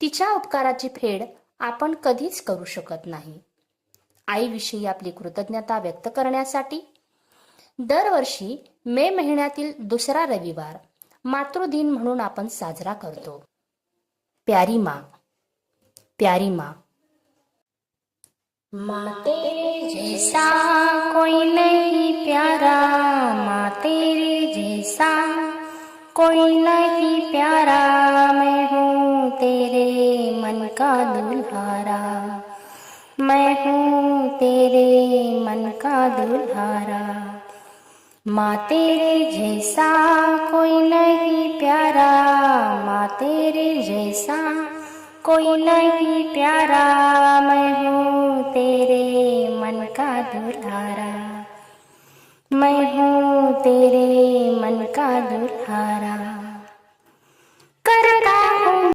तिच्या उपकाराची फेड आपण कधीच करू शकत नाही. आईविषयी आपली कृतज्ञता व्यक्त करण्यासाठी दरवर्षी मे महिन्यातील दुसरा रविवार मातृदिन म्हणून आपण साजरा करतो. प्यारी माँ, प्यारी माँ. माँ तेरे जैसा कोई नहीं प्यारा, माँ तेरे जैसा कोई नहीं प्यारा, मैं हूँ तेरे मन का दुल्हारा, मैं हूँ तेरे मन का दुल्हारा. माँ तेरे जैसा कोई नहीं प्यारा, माँ तेरे जैसा कोई नहीं प्यारा, मैं हूँ तेरे मन का दुल्हारा, मैं हूँ तेरे मन का दुल्हारा.